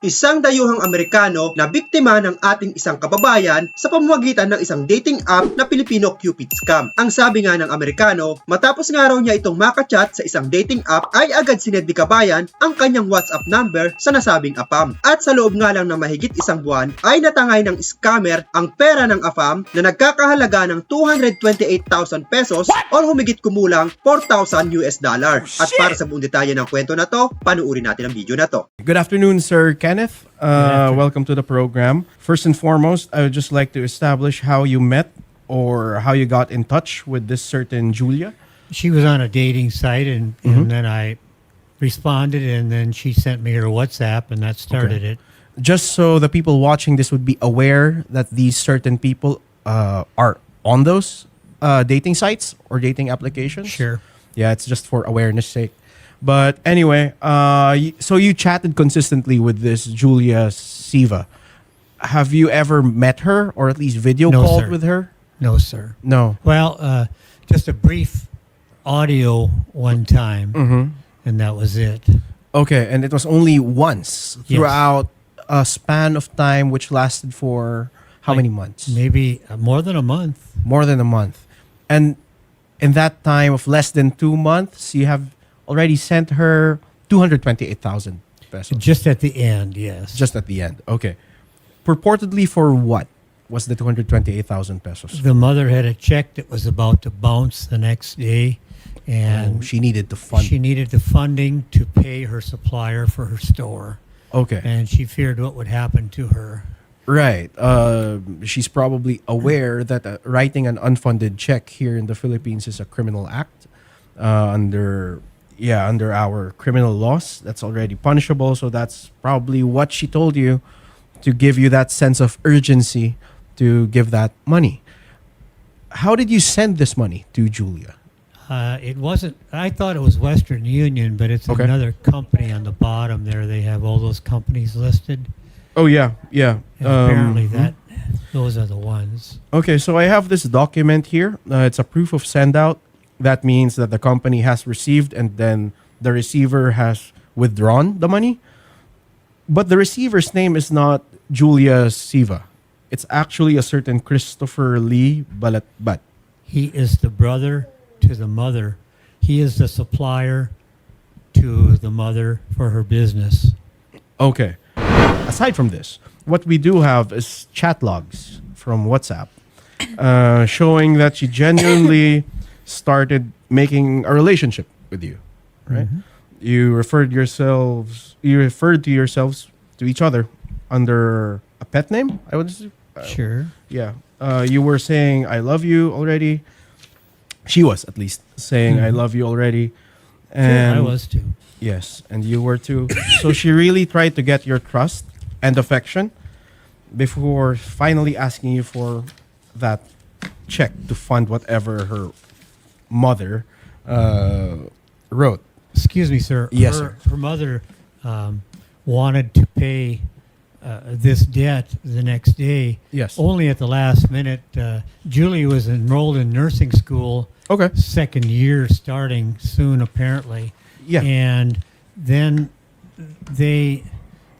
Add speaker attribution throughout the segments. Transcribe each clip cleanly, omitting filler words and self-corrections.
Speaker 1: Isang dayuhang Amerikano na biktima ng ating isang kababayan sa pamamagitan ng isang dating app na Filipino Cupid scam. Ang sabi nga ng Amerikano, matapos nga raw niya itong makachat sa isang dating app ay agad sined ni kabayan ang kanyang WhatsApp number sa nasabing appam. At sa loob nga lang ng mahigit isang buwan ay natangay ng scammer ang pera ng appam na nagkakahalaga ng 228,000 pesos o humigit kumulang $4,000 US. At para sa buong detalye ng kwento na to, panuuri natin ang video na to.
Speaker 2: Good afternoon, Sir Kenneth. Welcome to the program. First and foremost, I would just like to establish how you met or how you got in touch with this certain Julia.
Speaker 3: She was on a dating site, and then I responded, and then she sent me her WhatsApp, and that started it.
Speaker 2: Just so the people watching this would be aware that these certain people are on those dating sites or dating applications.
Speaker 3: Sure.
Speaker 2: Yeah, it's just for awareness sake. But anyway, so you chatted consistently with this Julia Siva. Have you ever met her or at least video called with her?
Speaker 3: No, sir.
Speaker 2: No.
Speaker 3: Well, just a brief audio one time, and that was it.
Speaker 2: Okay, and it was only once throughout a span of time which lasted for how many months?
Speaker 3: Maybe more than a month.
Speaker 2: More than a month. And in that time of less than 2 months, you have already sent her 228,000 pesos.
Speaker 3: Just at the end, yes.
Speaker 2: Just at the end. Okay. Purportedly for what was the 228,000 pesos?
Speaker 3: The mother had a check that was about to bounce the next day, and
Speaker 2: she needed to fund.
Speaker 3: She needed the funding to pay her supplier for her store.
Speaker 2: Okay.
Speaker 3: And she feared what would happen to her.
Speaker 2: Right. She's probably aware that writing an unfunded check here in the Philippines is a criminal act under our criminal laws. That's already punishable. So that's probably what she told you to give you that sense of urgency to give that money. How did you send this money to Julia?
Speaker 3: It wasn't, I thought it was Western Union, but it's another company on the bottom there. They have all those companies listed.
Speaker 2: Oh, yeah.
Speaker 3: And apparently those are the ones.
Speaker 2: Okay, so I have this document here. It's a proof of send out. That means that the company has received and then the receiver has withdrawn the money. But the receiver's name is not Julia Siva. It's actually a certain Christopher Lee Balatbat.
Speaker 3: He is the brother to the mother. He is the supplier to the mother for her business.
Speaker 2: Okay. Aside from this, what we do have is chat logs from WhatsApp showing that she genuinely started making a relationship with you, right? You referred to yourselves to each other under a pet name, I would say.
Speaker 3: Sure.
Speaker 2: Yeah. You were saying I love you already. She was at least saying I love you already. And
Speaker 3: sure, I was too.
Speaker 2: Yes, and you were too. So she really tried to get your trust and affection before finally asking you for that check to fund whatever her mother wrote.
Speaker 3: Excuse me, sir.
Speaker 2: Yes, sir.
Speaker 3: Her mother wanted to pay this debt the next day.
Speaker 2: Yes.
Speaker 3: Only at the last minute. Julie was enrolled in nursing school.
Speaker 2: Okay.
Speaker 3: Second year starting soon, apparently.
Speaker 2: Yeah.
Speaker 3: And then they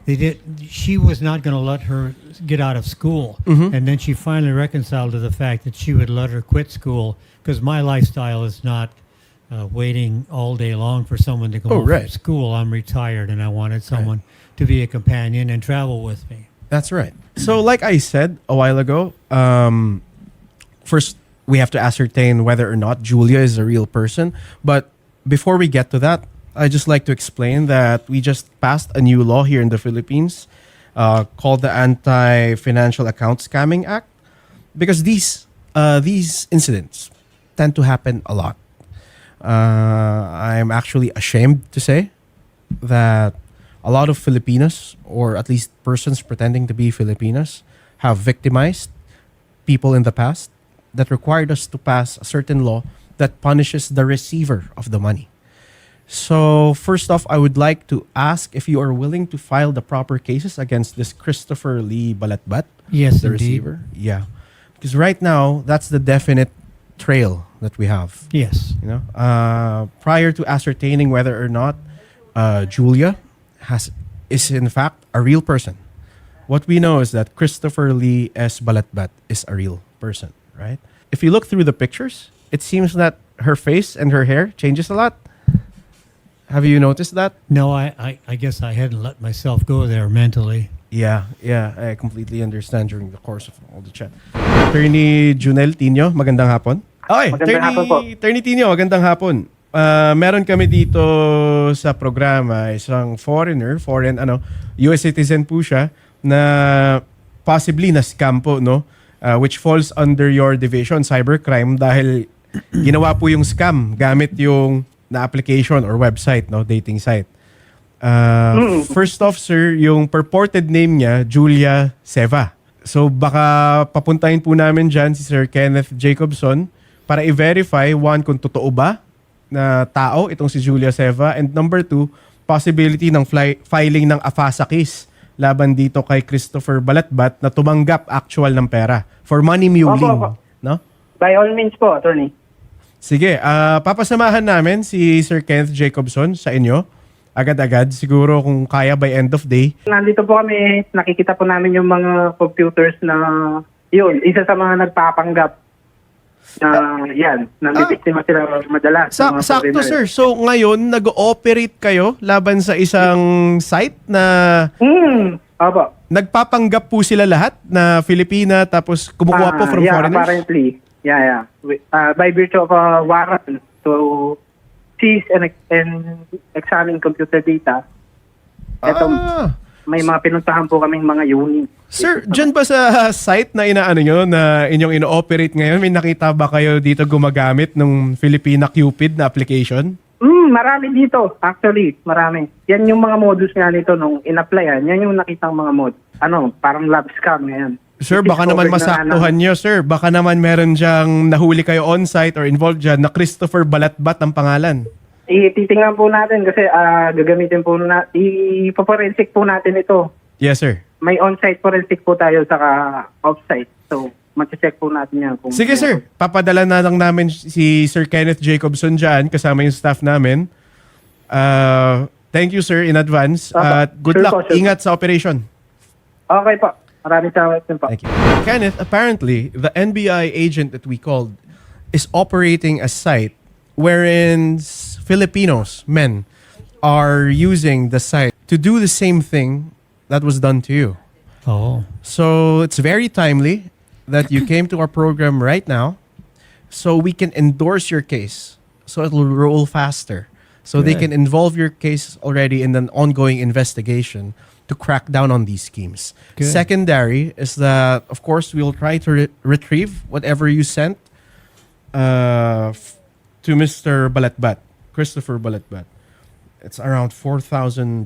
Speaker 3: did. She was not going to let her get out of school, and then she finally reconciled to the fact that she would let her quit school because my lifestyle is not waiting all day long for someone to go home from school. I'm retired, and I wanted someone to be a companion and travel with me.
Speaker 2: That's right. So, like I said a while ago, first we have to ascertain whether or not Julia is a real person. But before we get to that, I just like to explain that we just passed a new law here in the Philippines called the Anti-Financial Account Scamming Act, because these incidents tend to happen a lot. I'm actually ashamed to say that a lot of Filipinos, or at least persons pretending to be Filipinos, have victimized people in the past that required us to pass a certain law that punishes the receiver of the money. So first off, I would like to ask if you are willing to file the proper cases against this Christopher Lee Balatbat.
Speaker 3: Yes,
Speaker 2: the
Speaker 3: indeed.
Speaker 2: receiver. Yeah. Because right now, that's the definite trail that we have.
Speaker 3: Yes.
Speaker 2: You know, prior to ascertaining whether or not Julia is in fact a real person. What we know is that Christopher Lee S. Balatbat is a real person, right? If you look through the pictures, it seems that her face and her hair changes a lot. Have you noticed that?
Speaker 3: No, I guess I hadn't let myself go there mentally.
Speaker 2: Yeah, I completely understand during the course of all the chat. Attorney Junel Tino, magandang hapon. Okay,
Speaker 4: Magandang hapon po.
Speaker 2: Attorney Tino, magandang hapon. Meron kami dito sa programa isang foreign US citizen po siya na possibly na scam po, no? Which falls under your division, cybercrime, dahil ginawa po yung scam gamit yung na application or website, no, dating site. First off, sir, yung purported name niya, Julia Seva. So baka papuntahin po namin dyan si Sir Kenneth Jacobson para i-verify, one, kung totoo ba na tao itong si Julia Seva, and number two, possibility ng filing ng AFASA case laban dito kay Christopher Balatbat na tumanggap actual ng pera for money muling.
Speaker 4: Opo.
Speaker 2: No?
Speaker 4: By all means po, attorney.
Speaker 2: Sige, papasamahan namin si Sir Kenneth Jacobson sa inyo. Agad-agad, siguro kung kaya by end of day.
Speaker 4: Nandito po kami, nakikita po namin yung mga computers na yun, isa sa mga nagpapanggap na yan, nambibiktima sila madalas. ng mga
Speaker 2: Sakto,
Speaker 4: foreigners.
Speaker 2: sir. So ngayon, nag-ooperate kayo laban sa isang site na
Speaker 4: Opo.
Speaker 2: nagpapanggap po sila lahat na Filipina tapos kumukuha po from
Speaker 4: yeah,
Speaker 2: foreigners?
Speaker 4: apparently. Yeah. By virtue of a warrant to seize and examine computer data. Ito, may mga pinuntahan po kaming mga unit.
Speaker 2: Sir, dyan ba sa site na inaano nyo, na inyong ino-operate ngayon, may nakita ba kayo dito gumagamit ng Filipina Cupid na application?
Speaker 4: Marami dito, actually, marami. Yan yung mga modus nga nito nung in-applyan. Yan yung nakitang mga mod. Parang love scam ngayon.
Speaker 2: Sir, baka naman masaktuhan nyo, sir. Baka naman meron dyang nahuli kayo on-site or involved dyan na Christopher Balatbat ang pangalan.
Speaker 4: Titingnan po natin kasi gagamitin po ipaforensic po natin ito.
Speaker 2: Yes, sir.
Speaker 4: May on-site forensic po tayo saka off-site. So, mag-check po natin yan. Kung
Speaker 2: Sige, sir. Papadala na lang namin si Sir Kenneth Jacobson dyan kasama yung staff namin. Thank you, sir, in advance. At good
Speaker 4: Sure
Speaker 2: luck.
Speaker 4: po, sure.
Speaker 2: Ingat sa operation.
Speaker 4: Okay po. Maraming salamat din po.
Speaker 2: Thank you. Kenneth, apparently, the NBI agent that we called is operating a site wherein Filipinos, men, are using the site to do the same thing that was done to you.
Speaker 3: Oh.
Speaker 2: So it's very timely that you came to our program right now so we can endorse your case so it will roll faster. So they
Speaker 3: Good.
Speaker 2: can involve your case already in an ongoing investigation to crack down on these schemes.
Speaker 3: Good.
Speaker 2: Secondary is that, of course, we'll try to retrieve whatever you sent to Mr. Balatbat, Christopher Balatbat. It's around $4,000,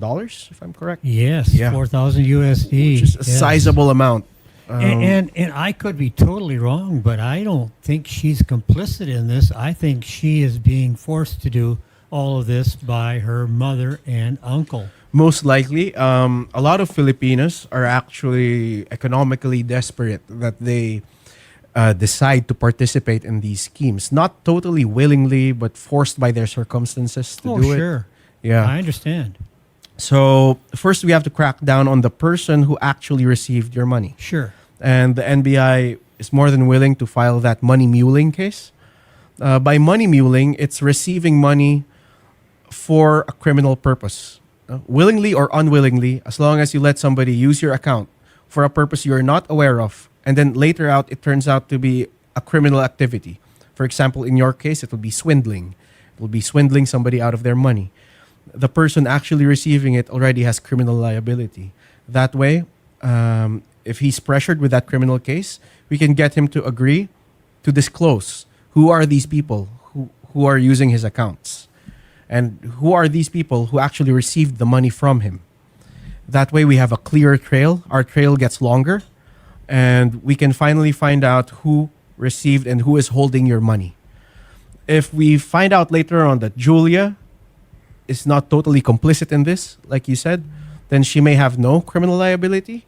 Speaker 2: if I'm correct.
Speaker 3: Yes,
Speaker 2: Yeah.
Speaker 3: 4,000 USD.
Speaker 2: Which is a
Speaker 3: yes.
Speaker 2: sizable amount.
Speaker 3: And I could be totally wrong, but I don't think she's complicit in this. I think she is being forced to do all of this by her mother and uncle.
Speaker 2: Most likely, a lot of Filipinos are actually economically desperate that they decide to participate in these schemes. Not totally willingly, but forced by their circumstances to do it.
Speaker 3: Sure.
Speaker 2: Yeah.
Speaker 3: I understand.
Speaker 2: So first, we have to crack down on the person who actually received your money.
Speaker 3: Sure.
Speaker 2: And the NBI is more than willing to file that money muling case. By money muling, it's receiving money for a criminal purpose. Willingly or unwillingly, as long as you let somebody use your account for a purpose you're not aware of, and then later out it turns out to be a criminal activity. For example, in your case, it will be swindling. It will be swindling somebody out of their money. The person actually receiving it already has criminal liability. That way, if he's pressured with that criminal case, we can get him to agree to disclose who are these people who are using his accounts. And who are these people who actually received the money from him? That way we have a clearer trail. Our trail gets longer. And we can finally find out who received and who is holding your money. If we find out later on that Julia is not totally complicit in this, like you said, then she may have no criminal liability.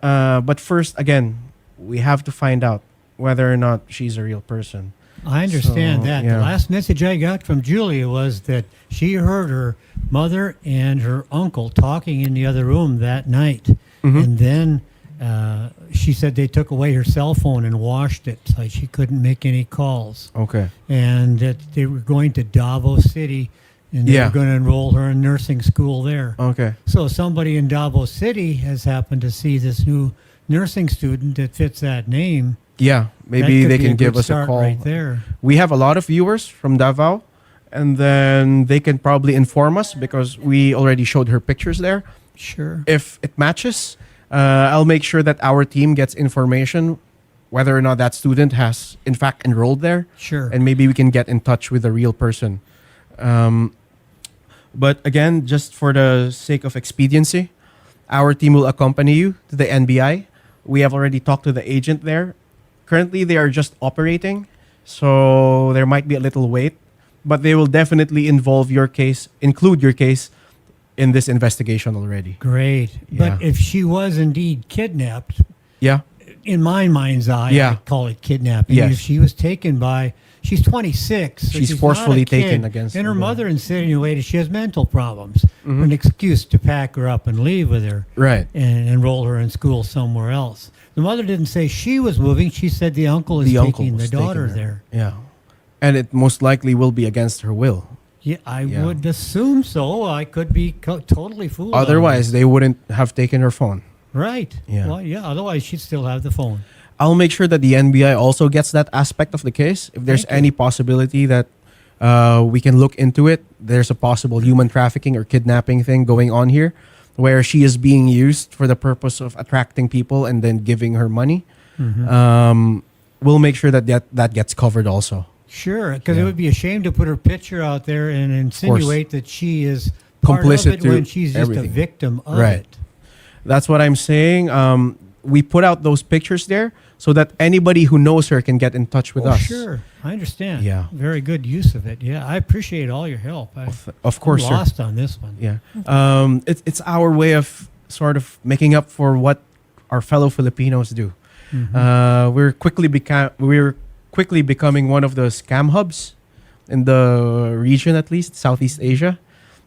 Speaker 2: But first, again, we have to find out whether or not she's a real person.
Speaker 3: I understand
Speaker 2: So,
Speaker 3: that.
Speaker 2: yeah.
Speaker 3: The last message I got from Julia was that she heard her mother and her uncle talking in the other room that night. And then she said they took away her cell phone and washed it so she couldn't make any calls.
Speaker 2: Okay.
Speaker 3: And that they were going to Davos City and they were going to enroll her in nursing school there.
Speaker 2: Okay.
Speaker 3: So somebody in Davos City has happened to see this new nursing student that fits that name.
Speaker 2: Yeah, maybe they can give us a call.
Speaker 3: Right there.
Speaker 2: We have a lot of viewers from Davao, and then they can probably inform us because we already showed her pictures there.
Speaker 3: Sure.
Speaker 2: If it matches, I'll make sure that our team gets information whether or not that student has in fact enrolled there.
Speaker 3: Sure.
Speaker 2: And maybe we can get in touch with the real person. But again, just for the sake of expediency, our team will accompany you to the NBI. We have already talked to the agent there. Currently, they are just operating, so there might be a little wait, but they will definitely include your case in this investigation already.
Speaker 3: Great.
Speaker 2: Yeah.
Speaker 3: But if she was indeed kidnapped,
Speaker 2: Yeah.
Speaker 3: in my mind's eye,
Speaker 2: Yeah.
Speaker 3: I call it kidnapping.
Speaker 2: Yes.
Speaker 3: If she was taken by, she's 26. So
Speaker 2: She's
Speaker 3: she's
Speaker 2: forcefully
Speaker 3: not a kid,
Speaker 2: taken against
Speaker 3: and her
Speaker 2: the-
Speaker 3: mother insinuated she has mental problems. An excuse to pack her up and leave with her.
Speaker 2: Right.
Speaker 3: And enroll her in school somewhere else. The mother didn't say she was moving. She said the uncle is
Speaker 2: The uncle
Speaker 3: taking the
Speaker 2: was taking
Speaker 3: daughter
Speaker 2: her.
Speaker 3: there.
Speaker 2: Yeah. And it most likely will be against her will.
Speaker 3: Yeah, I
Speaker 2: Yeah.
Speaker 3: would assume so. I could be totally fooled. on
Speaker 2: Otherwise, they wouldn't have taken her phone.
Speaker 3: this. Right.
Speaker 2: Yeah.
Speaker 3: Well, yeah. Otherwise, she'd still have the phone.
Speaker 2: I'll make sure that the NBI also gets that aspect of the case. If there's
Speaker 3: Thank you.
Speaker 2: any possibility that we can look into it, there's a possible human trafficking or kidnapping thing going on here where she is being used for the purpose of attracting people and then giving her money. We'll make sure that that gets covered also.
Speaker 3: Sure, because
Speaker 2: Yeah.
Speaker 3: it would be a shame to put her picture out there and insinuate that she is part
Speaker 2: Complicit
Speaker 3: of it
Speaker 2: to
Speaker 3: when she's just
Speaker 2: everything.
Speaker 3: a victim of
Speaker 2: Right.
Speaker 3: it.
Speaker 2: That's what I'm saying. We put out those pictures there so that anybody who knows her can get in touch with us.
Speaker 3: Sure, I understand.
Speaker 2: Yeah.
Speaker 3: Very good use of it. Yeah, I appreciate all your help.
Speaker 2: Of course,
Speaker 3: I'm
Speaker 2: sir.
Speaker 3: lost on this one.
Speaker 2: Yeah. It's our way of sort of making up for what our fellow Filipinos do. We're quickly becoming one of the scam hubs in the region, at least Southeast Asia,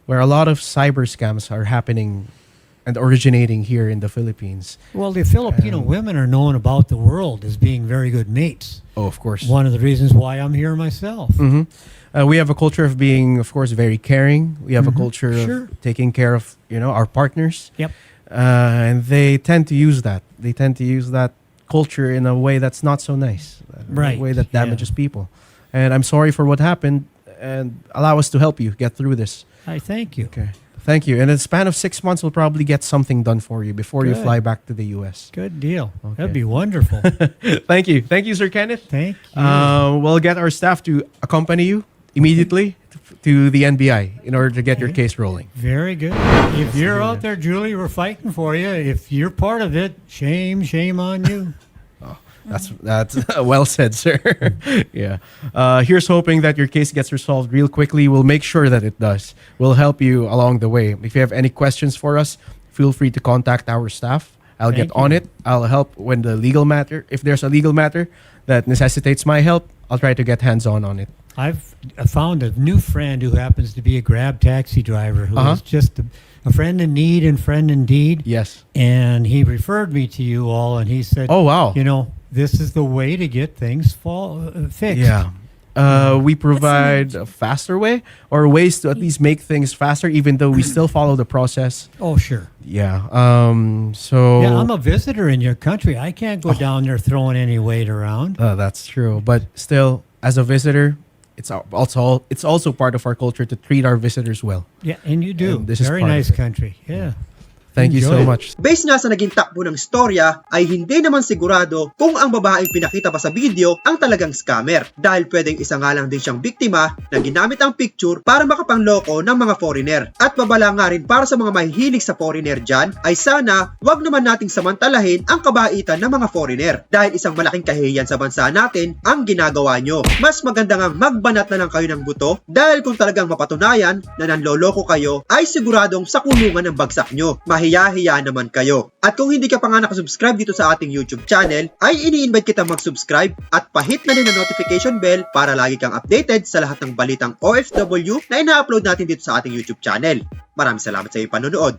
Speaker 2: where a lot of cyber scams are happening and originating here in the Philippines.
Speaker 3: Well, the Filipino women are known about the world as being very good mates.
Speaker 2: Oh, of course.
Speaker 3: One of the reasons why I'm here myself.
Speaker 2: We have a culture of being, of course, very caring. We have a culture
Speaker 3: Sure.
Speaker 2: of taking care of, our partners.
Speaker 3: Yep.
Speaker 2: And they tend to use that. They tend to use that culture in a way that's not so nice.
Speaker 3: Right,
Speaker 2: A way that
Speaker 3: yeah.
Speaker 2: damages people. And I'm sorry for what happened, and allow us to help you get through this.
Speaker 3: I thank you.
Speaker 2: Okay. Thank you. And in the span of 6 months, we'll probably get something done for you before you
Speaker 3: Good.
Speaker 2: fly back to the U.S.
Speaker 3: Good deal.
Speaker 2: Okay.
Speaker 3: That'd be wonderful.
Speaker 2: Thank you. Thank you, Sir Kenneth.
Speaker 3: Thank you.
Speaker 2: We'll get our staff to accompany you immediately to the NBI in order to get your case rolling.
Speaker 3: Very good. If you're out there, Julie, we're fighting for you. If you're part of it, shame on you.
Speaker 2: That's well said, sir. Yeah. Here's hoping that your case gets resolved real quickly. We'll make sure that it does. We'll help you along the way. If you have any questions for us, feel free to contact our staff. I'll
Speaker 3: Thank
Speaker 2: get on
Speaker 3: you.
Speaker 2: it. I'll help when the legal matter, if there's a legal matter that necessitates my help, I'll try to get hands-on on it.
Speaker 3: I've found a new friend who happens to be a Grab taxi driver who
Speaker 2: Uh-huh.
Speaker 3: is just a friend in need and friend indeed.
Speaker 2: Yes.
Speaker 3: And he referred me to you all, and he said,
Speaker 2: Oh, wow.
Speaker 3: this is the way to get things fixed.
Speaker 2: Yeah. We provide a faster way or ways to at least make things faster, even though we still follow the process.
Speaker 3: Oh, sure.
Speaker 2: Yeah. So.
Speaker 3: Yeah, I'm a visitor in your country. I can't go down there throwing any weight around.
Speaker 2: That's true. But still, as a visitor, it's also part of our culture to treat our visitors well.
Speaker 3: Yeah, and you do.
Speaker 2: And this is
Speaker 3: Very
Speaker 2: part of
Speaker 3: nice
Speaker 2: it.
Speaker 3: country. Yeah.
Speaker 2: Thank you so
Speaker 3: Enjoy it.
Speaker 2: much.
Speaker 1: Based nga sa naging takbo ng storya ay hindi naman sigurado kung ang babaeng pinakita pa sa video ang talagang scammer dahil pwedeng isa nga lang din siyang biktima na ginamit ang picture para makapangloko ng mga foreigner. At babala nga rin para sa mga mahihilig sa foreigner dyan ay sana wag naman nating samantalahin ang kabaitan ng mga foreigner dahil isang malaking kahihiyan sa bansa natin ang ginagawa nyo. Mas maganda nga magbanat na lang kayo ng buto dahil kung talagang mapatunayan na nanloloko kayo ay siguradong sa kulungan ng bagsak nyo. kahiya-hiya naman kayo. At kung hindi ka pa nga nakasubscribe dito sa ating YouTube channel, ay ini-invite kita mag-subscribe at pahit na rin ang notification bell para lagi kang updated sa lahat ng balitang OFW na ina-upload natin dito sa ating YouTube channel. Maraming salamat sa iyong panonood.